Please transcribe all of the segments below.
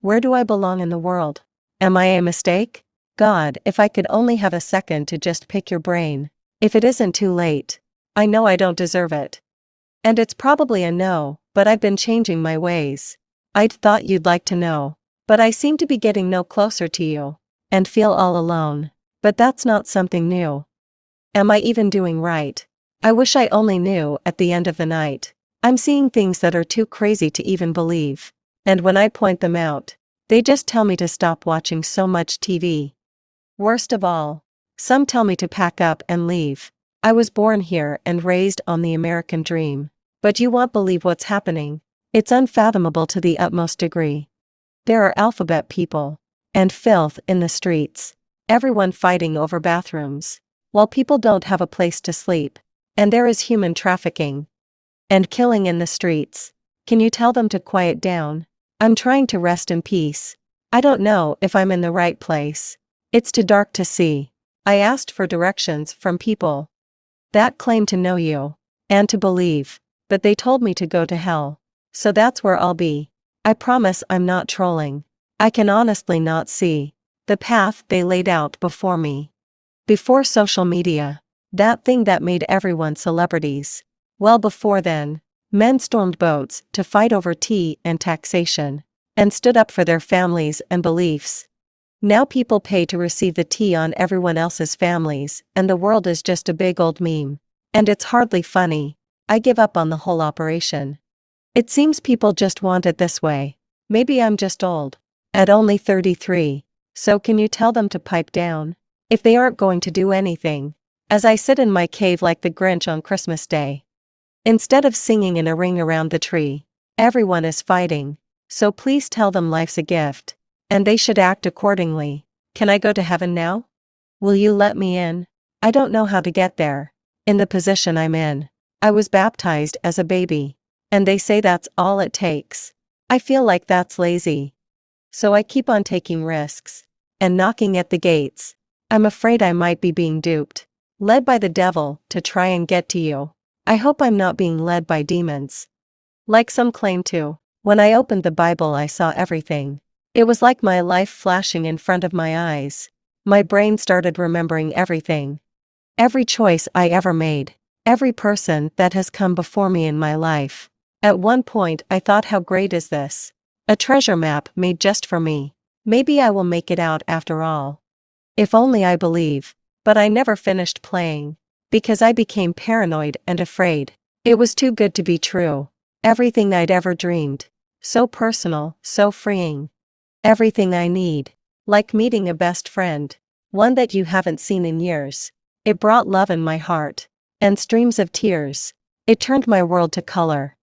Where do I belong in the world? Am I a mistake? God, if I could only have a second to just pick your brain. If it isn't too late. I know I don't deserve it. And it's probably a no, but I've been changing my ways. I'd thought you'd like to know. But I seem to be getting no closer to you. And feel all alone. But that's not something new. Am I even doing right? I wish I only knew at the end of the night. I'm seeing things that are too crazy to even believe. And when I point them out, they just tell me to stop watching so much TV. Worst of all, some tell me to pack up and leave. I was born here and raised on the American dream. But you won't believe what's happening. It's unfathomable to the utmost degree. There are alphabet people. And filth in the streets. Everyone fighting over bathrooms. While people don't have a place to sleep. And there is human trafficking. And killing in the streets. Can you tell them to quiet down? I'm trying to rest in peace. I don't know if I'm in the right place. It's too dark to see. I asked for directions from people that claim to know you. And to believe. But they told me to go to hell. So that's where I'll be. I promise I'm not trolling. I can honestly not see the path they laid out before me. Before social media. That thing that made everyone celebrities. Well before then, men stormed boats to fight over tea and taxation. And stood up for their families and beliefs. Now people pay to receive the tea on everyone else's families, and the world is just a big old meme. And it's hardly funny. I give up on the whole operation. It seems people just want it this way. Maybe I'm just old. At only 33. So can you tell them to pipe down? If they aren't going to do anything. As I sit in my cave like the Grinch on Christmas Day. Instead of singing in a ring around the tree. Everyone is fighting. So please tell them life's a gift. And they should act accordingly. Can I go to heaven now? Will you let me in? I don't know how to get there. In the position I'm in. I was baptized as a baby. And they say that's all it takes. I feel like that's lazy. So I keep on taking risks. And knocking at the gates. I'm afraid I might be being duped. Led by the devil to try and get to you. I hope I'm not being led by demons. Like some claim to. When I opened the Bible I saw everything. It was like my life flashing in front of my eyes. My brain started remembering everything. Every choice I ever made. Every person that has come before me in my life. At one point I thought, how great is this? A treasure map made just for me. Maybe I will make it out after all. If only I believe. But I never finished playing. Because I became paranoid and afraid. It was too good to be true. Everything I'd ever dreamed. So personal, so freeing. Everything I need. Like meeting a best friend. One that you haven't seen in years. It brought love in my heart. And streams of tears. It turned my world to color.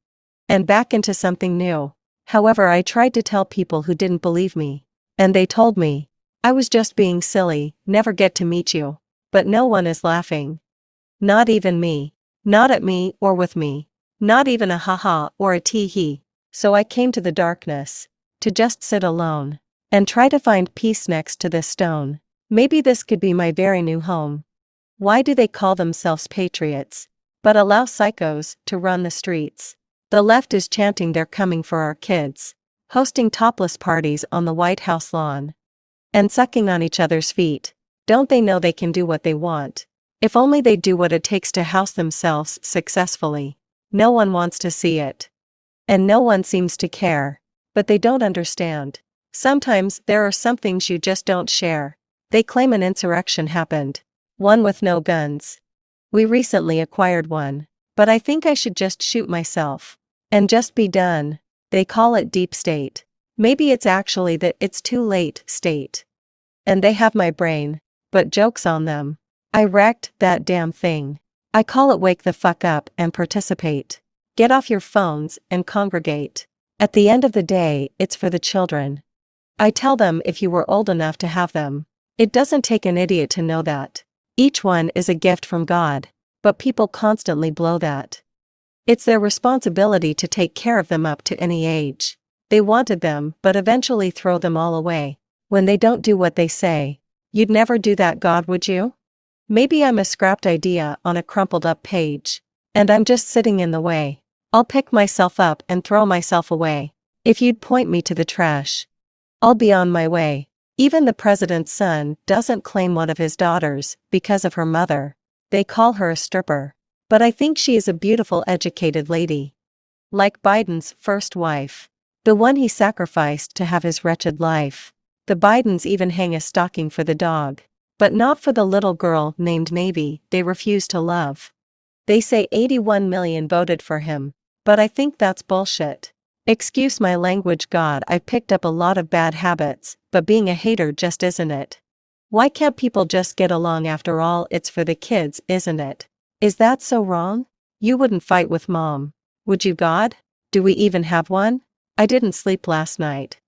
And back into something new. However, I tried to tell people who didn't believe me. And they told me. I was just being silly, never get to meet you. But no one is laughing. Not even me. Not at me or with me. Not even a haha or a tee-hee. So I came to the darkness. To just sit alone. And try to find peace next to this stone. Maybe this could be my very new home. Why do they call themselves patriots? But allow psychos to run the streets. The left is chanting they're coming for our kids. Hosting topless parties on the White House lawn. And sucking on each other's feet. Don't they know they can do what they want? If only they'd do what it takes to house themselves successfully. No one wants to see it. And no one seems to care. But they don't understand. Sometimes there are some things you just don't share. They claim an insurrection happened. One with no guns. We recently acquired one. But I think I should just shoot myself. And just be done. They call it deep state. Maybe it's actually that it's too late state. And they have my brain. But joke's on them. I wrecked that damn thing. I call it wake the fuck up and participate. Get off your phones and congregate. At the end of the day, it's for the children. I tell them if you were old enough to have them. It doesn't take an idiot to know that. Each one is a gift from God. But people constantly blow that. It's their responsibility to take care of them up to any age. They wanted them but eventually throw them all away. When they don't do what they say. You'd never do that, God, would you? Maybe I'm a scrapped idea on a crumpled up page. And I'm just sitting in the way. I'll pick myself up and throw myself away. If you'd point me to the trash. I'll be on my way. Even the president's son doesn't claim one of his daughters because of her mother. They call her a stripper. But I think she is a beautiful educated lady. Like Biden's first wife. The one he sacrificed to have his wretched life. The Bidens even hang a stocking for the dog. But not for the little girl named Navy they refuse to love. They say 81 million voted for him. But I think that's bullshit. Excuse my language, God, I've picked up a lot of bad habits, but being a hater just isn't it. Why can't people just get along? After all, it's for the kids, isn't it? Is that so wrong? You wouldn't fight with mom. Would you, God? Do we even have one? I didn't sleep last night.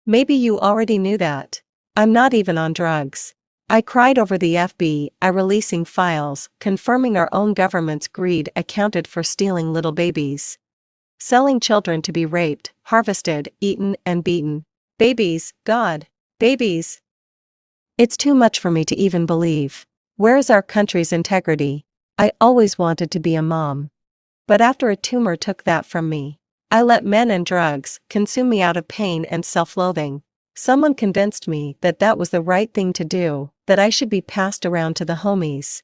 Maybe you already knew that. I'm not even on drugs. I cried over the FBI releasing files, confirming our own government's greed accounted for stealing little babies. Selling children to be raped, harvested, eaten, and beaten. Babies, God. Babies. It's too much for me to even believe. Where is our country's integrity? I always wanted to be a mom. But after a tumor took that from me, I let men and drugs consume me out of pain and self-loathing. Someone convinced me that that was the right thing to do, that I should be passed around to the homies.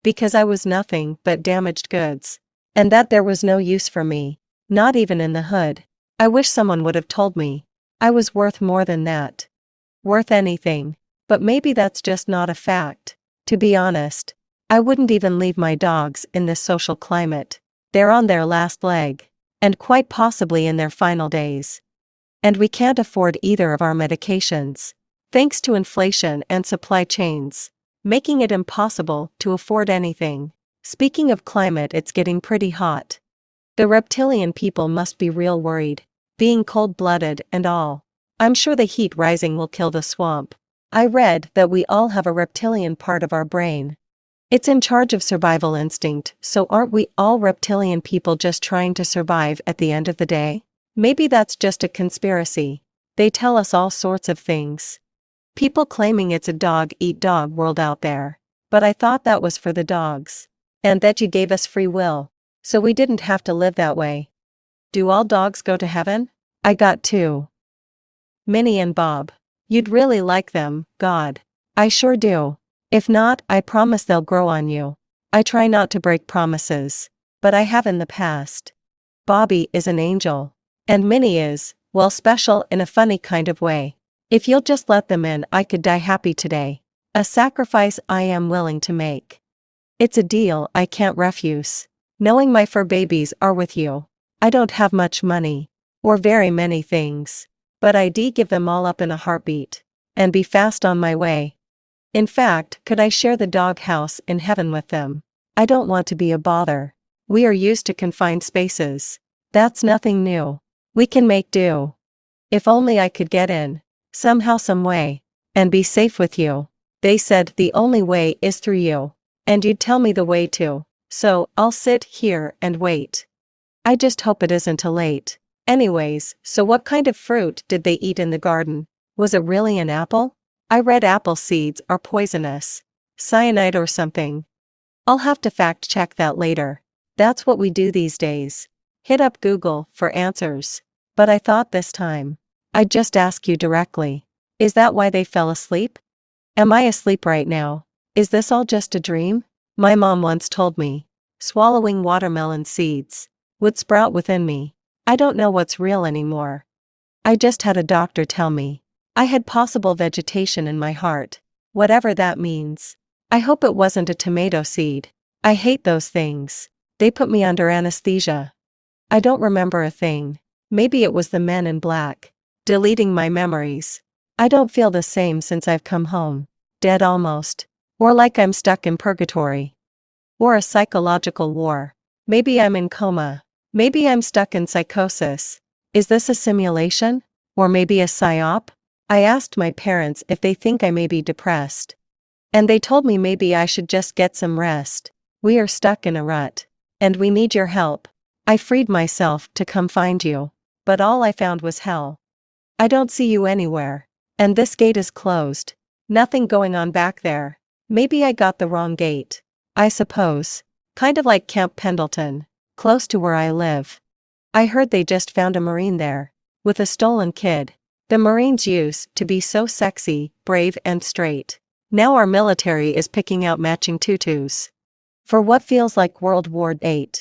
Because I was nothing but damaged goods. And that there was no use for me. Not even in the hood. I wish someone would have told me. I was worth more than that. Worth anything. But maybe that's just not a fact. To be honest, I wouldn't even leave my dogs in this social climate. They're on their last leg. And quite possibly in their final days. And we can't afford either of our medications. Thanks to inflation and supply chains. Making it impossible to afford anything. Speaking of climate, it's getting pretty hot. The reptilian people must be real worried, being cold-blooded and all. I'm sure the heat rising will kill the swamp. I read that we all have a reptilian part of our brain. It's in charge of survival instinct, so aren't we all reptilian people just trying to survive at the end of the day? Maybe that's just a conspiracy. They tell us all sorts of things. People claiming it's a dog-eat-dog world out there. But I thought that was for the dogs. And that you gave us free will. So we didn't have to live that way. Do all dogs go to heaven? I got two. Minnie and Bob. You'd really like them, God. I sure do. If not, I promise they'll grow on you. I try not to break promises. But I have in the past. Bobby is an angel. And Minnie is, well, special in a funny kind of way. If you'll just let them in, I could die happy today. A sacrifice I am willing to make. It's a deal I can't refuse. Knowing my fur babies are with you. I don't have much money. Or very many things. But I'd give them all up in a heartbeat. And be fast on my way. In fact, could I share the doghouse in heaven with them? I don't want to be a bother. We are used to confined spaces. That's nothing new. We can make do. If only I could get in. Somehow, some way. And be safe with you. They said the only way is through you. And you'd tell me the way too. So, I'll sit here and wait. I just hope it isn't too late. Anyways, so what kind of fruit did they eat in the garden? Was it really an apple? I read apple seeds are poisonous. Cyanide or something. I'll have to fact check that later. That's what we do these days. Hit up Google for answers. But I thought this time I'd just ask you directly. Is that why they fell asleep? Am I asleep right now? Is this all just a dream? My mom once told me, swallowing watermelon seeds would sprout within me. I don't know what's real anymore. I just had a doctor tell me I had possible vegetation in my heart. Whatever that means. I hope it wasn't a tomato seed. I hate those things. They put me under anesthesia. I don't remember a thing. Maybe it was the men in black. Deleting my memories. I don't feel the same since I've come home. Dead almost. Or like I'm stuck in purgatory. Or a psychological war. Maybe I'm in coma. Maybe I'm stuck in psychosis. Is this a simulation? Or maybe a psyop? I asked my parents if they think I may be depressed. And they told me maybe I should just get some rest. We are stuck in a rut. And we need your help. I freed myself to come find you. But all I found was hell. I don't see you anywhere. And this gate is closed. Nothing going on back there. Maybe I got the wrong gate. I suppose. Kind of like Camp Pendleton. Close to where I live. I heard they just found a Marine there. With a stolen kid. The Marines used to be so sexy, brave and straight. Now our military is picking out matching tutus. For what feels like World War VIII.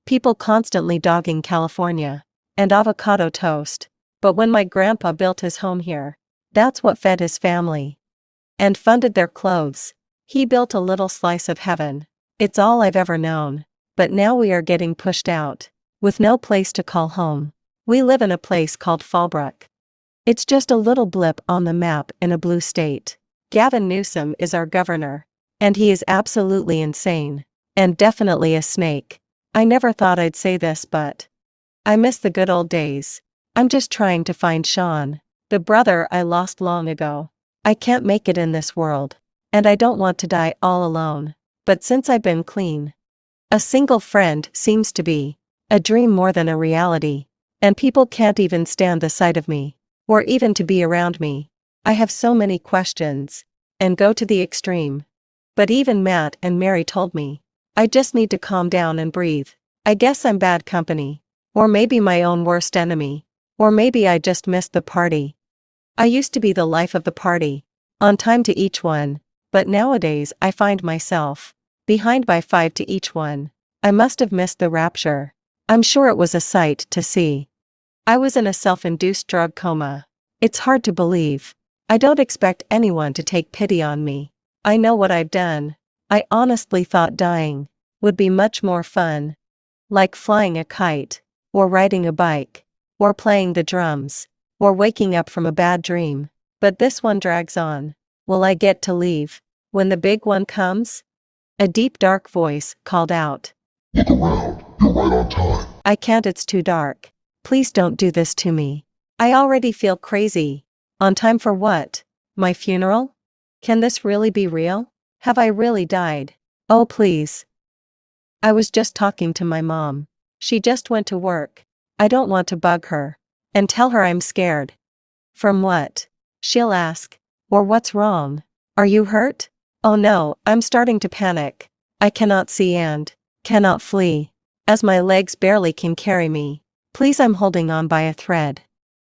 People constantly dogging California. And avocado toast. But when my grandpa built his home here, that's what fed his family. And funded their clothes. He built a little slice of heaven. It's all I've ever known. But now we are getting pushed out. With no place to call home. We live in a place called Fallbrook. It's just a little blip on the map in a blue state. Gavin Newsom is our governor. And he is absolutely insane. And definitely a snake. I never thought I'd say this, but I miss the good old days. I'm just trying to find Sean, the brother I lost long ago. I can't make it in this world. And I don't want to die all alone. But since I've been clean, a single friend seems to be a dream more than a reality. And people can't even stand the sight of me. Or even to be around me. I have so many questions. And go to the extreme. But even Matt and Mary told me, I just need to calm down and breathe. I guess I'm bad company. Or maybe my own worst enemy. Or maybe I just missed the party. I used to be the life of the party. On time to each one. But nowadays I find myself behind by 5 to each one. I must have missed the rapture. I'm sure it was a sight to see. I was in a self-induced drug coma. It's hard to believe. I don't expect anyone to take pity on me. I know what I've done. I honestly thought dying would be much more fun. Like flying a kite, or riding a bike, or playing the drums, or waking up from a bad dream. But this one drags on. Will I get to leave when the big one comes? A deep dark voice called out. Look around, you're right on time. I can't, it's too dark. Please don't do this to me. I already feel crazy. On time for what? My funeral? Can this really be real? Have I really died? Oh please. I was just talking to my mom. She just went to work. I don't want to bug her. And tell her I'm scared. From what? She'll ask. Or what's wrong? Are you hurt? Oh no, I'm starting to panic. I cannot see and cannot flee. As my legs barely can carry me. Please, I'm holding on by a thread.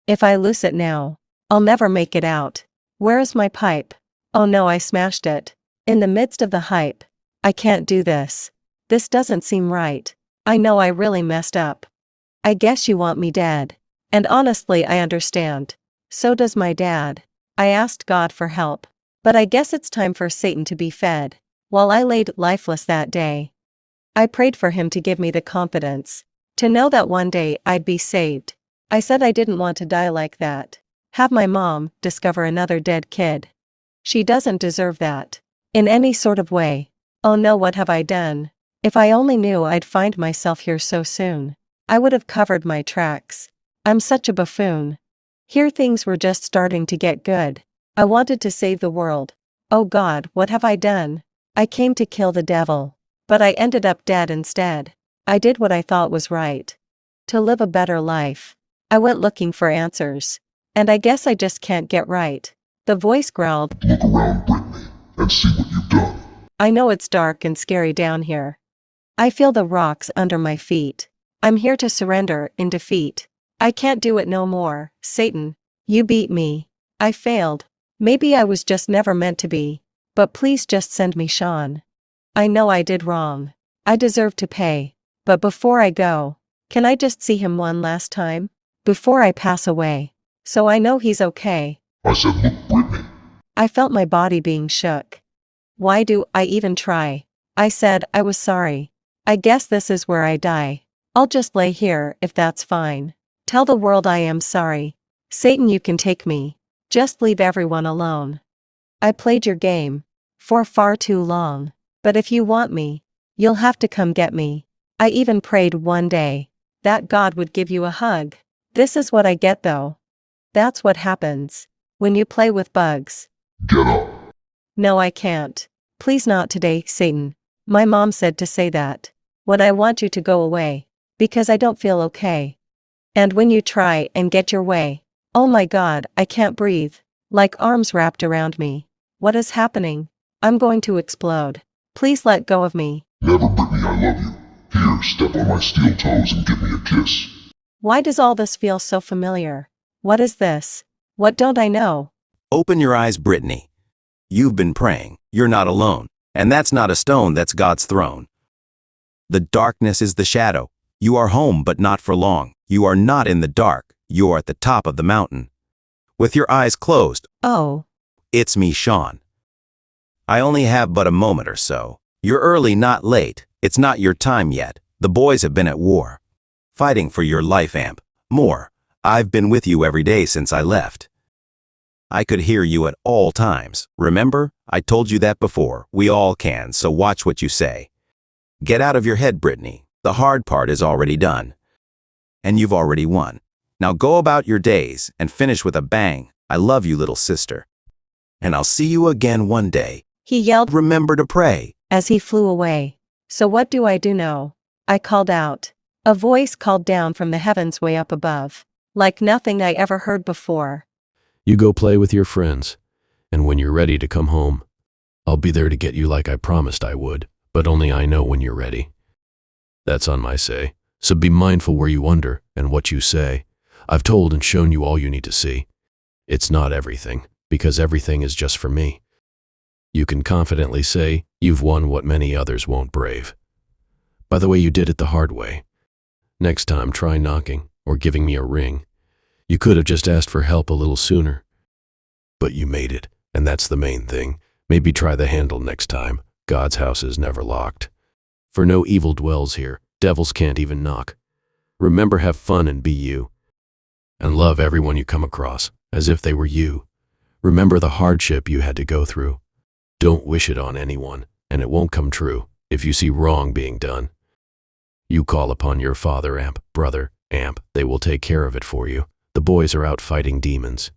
If I lose it now, I'll never make it out. Where is my pipe? Oh no, I smashed it. In the midst of the hype. I can't do this. This doesn't seem right. I know I really messed up. I guess you want me dead. And honestly, I understand. So does my dad. I asked God for help. But I guess it's time for Satan to be fed. While I laid lifeless that day, I prayed for him to give me the confidence to know that one day I'd be saved. I said I didn't want to die like that. Have my mom discover another dead kid. She doesn't deserve that. In any sort of way. Oh no, what have I done? If I only knew I'd find myself here so soon. I would have covered my tracks. I'm such a buffoon. Here things were just starting to get good. I wanted to save the world. Oh God, what have I done? I came to kill the devil. But I ended up dead instead. I did what I thought was right. To live a better life. I went looking for answers. And I guess I just can't get right. The voice growled. Look around, Brittany, and see what you've done. I know it's dark and scary down here. I feel the rocks under my feet. I'm here to surrender in defeat. I can't do it no more, Satan. You beat me. I failed. Maybe I was just never meant to be. But please just send me Sean. I know I did wrong. I deserve to pay. But before I go, can I just see him one last time? Before I pass away. So I know he's okay. I said, look, Brittany. I felt my body being shook. Why do I even try? I said I was sorry. I guess this is where I die. I'll just lay here if that's fine. Tell the world I am sorry. Satan, you can take me. Just leave everyone alone. I played your game. For far too long. But if you want me, you'll have to come get me. I even prayed one day that God would give you a hug. This is what I get though. That's what happens when you play with bugs. Get up. No, I can't. Please not today, Satan. My mom said to say that when I want you to go away, because I don't feel okay. And when you try and get your way, oh my God, I can't breathe. Like arms wrapped around me. What is happening? I'm going to explode. Please let go of me. Never, Brittany, I love you. Here, step on my steel toes and give me a kiss. Why does all this feel so familiar? What is this? What don't I know? Open your eyes, Brittany. You've been praying. You're not alone. And that's not a stone, that's God's throne. The darkness is the shadow. You are home, but not for long. You are not in the dark. You are at the top of the mountain. With your eyes closed, Oh, it's me, Sean. I only have but a moment or so. You're early, not late. It's not your time yet. The boys have been at war, fighting for your life, Amp. More. I've been with you every day since I left. I could hear you at all times. Remember? I told you that before. We all can, so watch what you say. Get out of your head, Brittany. The hard part is already done. And you've already won. Now go about your days and finish with a bang. I love you, little sister. And I'll see you again one day. he yelled Remember to pray. as he flew away. So what do I do now? I called out. A voice called down from the heavens way up above, like nothing I ever heard before. You go play with your friends, and when you're ready to come home, I'll be there to get you like I promised I would, but only I know when you're ready. That's on my say, so be mindful where you wander and what you say. I've told and shown you all you need to see. It's not everything, because everything is just for me. You can confidently say you've won what many others won't brave. By the way, you did it the hard way. Next time, try knocking or giving me a ring. You could have just asked for help a little sooner. But you made it, and that's the main thing. Maybe try the handle next time. God's house is never locked. For no evil dwells here. Devils can't even knock. Remember, have fun and be you. And love everyone you come across, as if they were you. Remember the hardship you had to go through. Don't wish it on anyone, and it won't come true if you see wrong being done. You call upon your father, Amp, brother, Amp. They will take care of it for you. The boys are out fighting demons,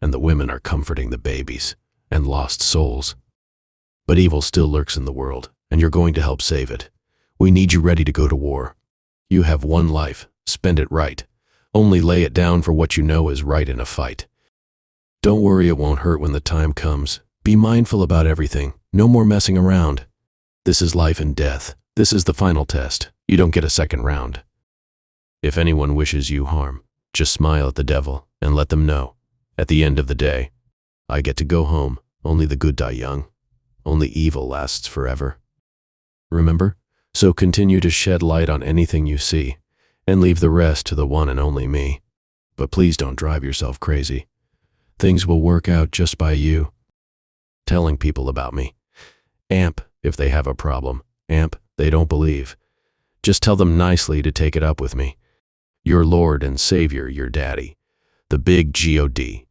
and the women are comforting the babies and lost souls. But evil still lurks in the world, and you're going to help save it. We need you ready to go to war. You have one life. Spend it right. Only lay it down for what you know is right in a fight. Don't worry, it won't hurt when the time comes. Be mindful about everything. No more messing around. This is life and death. This is the final test. You don't get a second round. If anyone wishes you harm, just smile at the devil and let them know. At the end of the day, I get to go home. Only the good die young. Only evil lasts forever. Remember? So continue to shed light on anything you see, and leave the rest to the one and only me. But please don't drive yourself crazy. Things will work out just by you telling people about me. Amp, if they have a problem. Amp, they don't believe. Just tell them nicely to take it up with me. Your Lord and Savior, your daddy. The big God.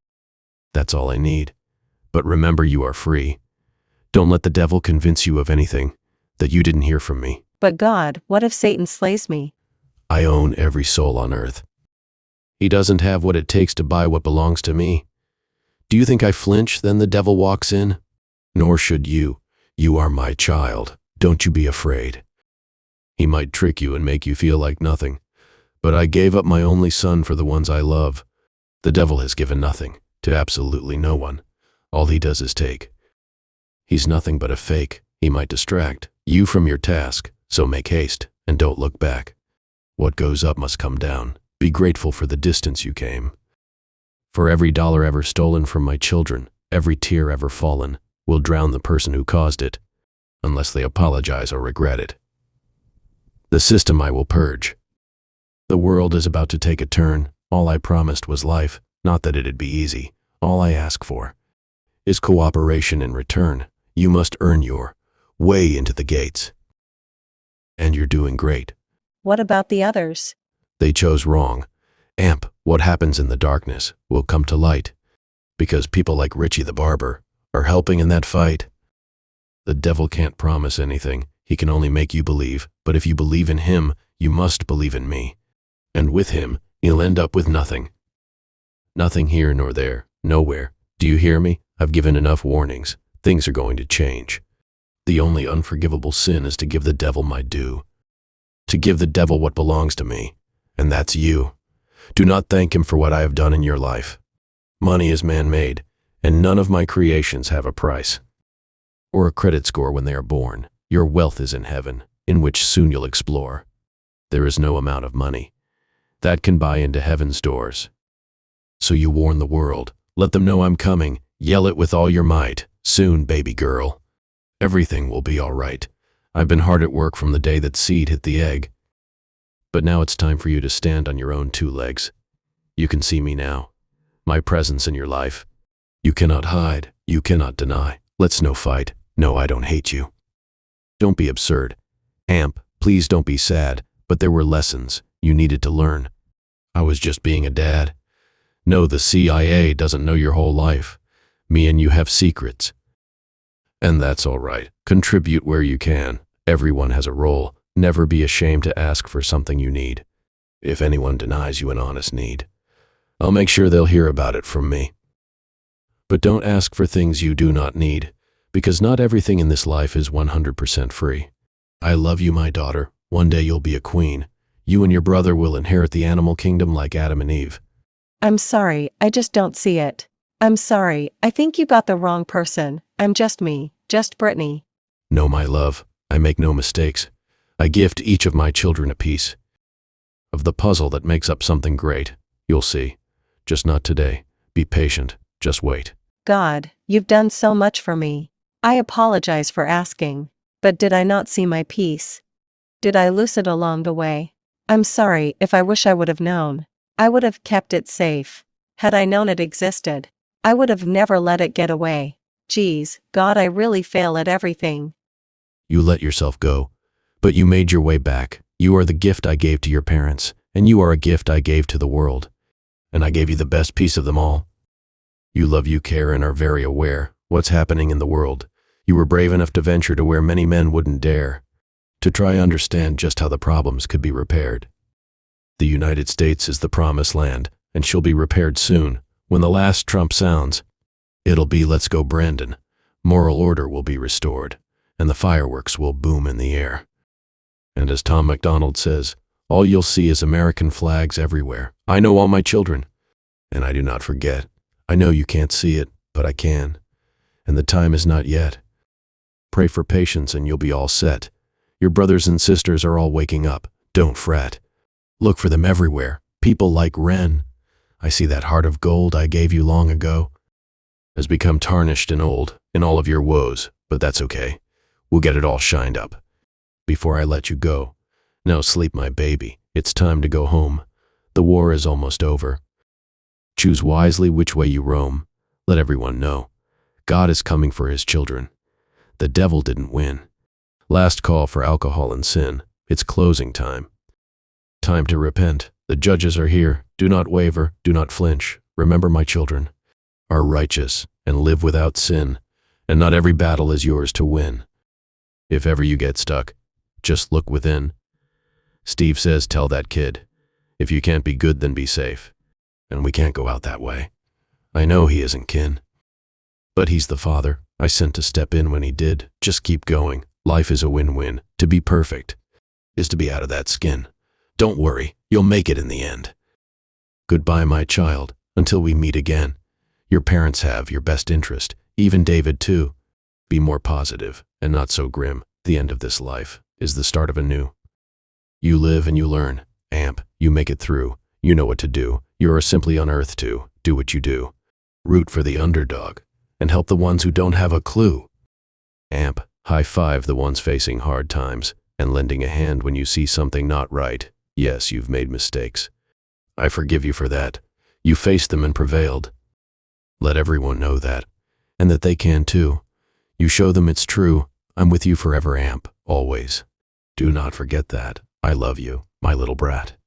That's all I need. But remember, you are free. Don't let the devil convince you of anything that you didn't hear from me. But God, what if Satan slays me? I own every soul on earth. He doesn't have what it takes to buy what belongs to me. Do you think I flinch, then the devil walks in? Nor should you. You are my child. Don't you be afraid. He might trick you and make you feel like nothing. But I gave up my only son for the ones I love. The devil has given nothing to absolutely no one. All he does is take. He's nothing but a fake. He might distract you from your task, so make haste and don't look back. What goes up must come down. Be grateful for the distance you came. For every dollar ever stolen from my children, every tear ever fallen, will drown the person who caused it, unless they apologize or regret it. The system I will purge. The world is about to take a turn. All I promised was life, not that it'd be easy. All I ask for is cooperation in return. You must earn your way into the gates. And you're doing great. What about the others? They chose wrong. Amp, what happens in the darkness will come to light, because people like Richie the barber are helping in that fight. The devil can't promise anything. He can only make you believe, but if you believe in him, you must believe in me. And with him, you'll end up with nothing. Nothing here nor there, nowhere. Do you hear me? I've given enough warnings. Things are going to change. The only unforgivable sin is to give the devil my due. To give the devil what belongs to me, and that's you. Do not thank him for what I have done in your life. Money is man-made, and none of my creations have a price or a credit score when they are born. Your wealth is in heaven, in which soon you'll explore. There is no amount of money that can buy into heaven's doors. So you warn the world, Let them know I'm coming. Yell it with all your might. Soon, baby girl. Everything will be all right. I've been hard at work from the day that seed hit the egg. But now it's time for you to stand on your own two legs. You can see me now. My presence in your life. You cannot hide. You cannot deny. Let's no fight. No, I don't hate you. Don't be absurd. Amp, please don't be sad, but there were lessons you needed to learn. I was just being a dad. No, the CIA doesn't know your whole life. Me and you have secrets. And that's all right. Contribute where you can. Everyone has a role. Never be ashamed to ask for something you need. If anyone denies you an honest need, I'll make sure they'll hear about it from me. But don't ask for things you do not need, because not everything in this life is 100% free. I love you, my daughter. One day you'll be a queen. You and your brother will inherit the animal kingdom like Adam and Eve. I'm sorry, I just don't see it. I'm sorry, I think you got the wrong person. I'm just me, just Brittany. No, my love, I make no mistakes. I gift each of my children a piece of the puzzle that makes up something great. You'll see. Just not today. Be patient. Just wait. God, you've done so much for me. I apologize for asking. But did I not see my piece? Did I lose it along the way? I'm sorry if I wish I would have known. I would have kept it safe. Had I known it existed, I would have never let it get away. Geez, God, I really fail at everything. You let yourself go, but you made your way back. You are the gift I gave to your parents, and you are a gift I gave to the world. And I gave you the best piece of them all. You love, you care, and are very aware what's happening in the world. You were brave enough to venture to where many men wouldn't dare, to try understand just how the problems could be repaired. The United States is the promised land, and she'll be repaired soon. When the last trump sounds, it'll be "Let's go, Brandon." Moral order will be restored, and the fireworks will boom in the air. And as Tom MacDonald says, all you'll see is American flags everywhere. I know all my children, and I do not forget. I know you can't see it, but I can. And the time is not yet. Pray for patience and you'll be all set. Your brothers and sisters are all waking up. Don't fret. Look for them everywhere. People like Ren. I see that heart of gold I gave you long ago has become tarnished and old in all of your woes, but that's okay. We'll get it all shined up. Before I let you go, now sleep, my baby. It's time to go home. The war is almost over. Choose wisely which way you roam. Let everyone know. God is coming for his children. The devil didn't win. Last call for alcohol and sin. It's closing time. Time to repent. The judges are here. Do not waver. Do not flinch. Remember, my children are righteous and live without sin, and not every battle is yours to win. If ever you get stuck, just look within. Steve says, tell that kid, if you can't be good, then be safe. And we can't go out that way. I know he isn't kin, but he's the father I sent to step in when he did. Just keep going. Life is a win-win. To be perfect is to be out of that skin. Don't worry, you'll make it in the end. Goodbye, my child, until we meet again. Your parents have your best interest, even David too. Be more positive and not so grim. The end of this life is the start of a new. You live and you learn. Amp, you make it through. You know what to do. You are simply on earth to do what you do. Root for the underdog and help the ones who don't have a clue. Amp, high five the ones facing hard times and lending a hand when you see something not right. Yes, you've made mistakes. I forgive you for that. You faced them and prevailed. Let everyone know that, and that they can too. You show them it's true. I'm with you forever, Amp, always. Do not forget that. I love you, my little brat.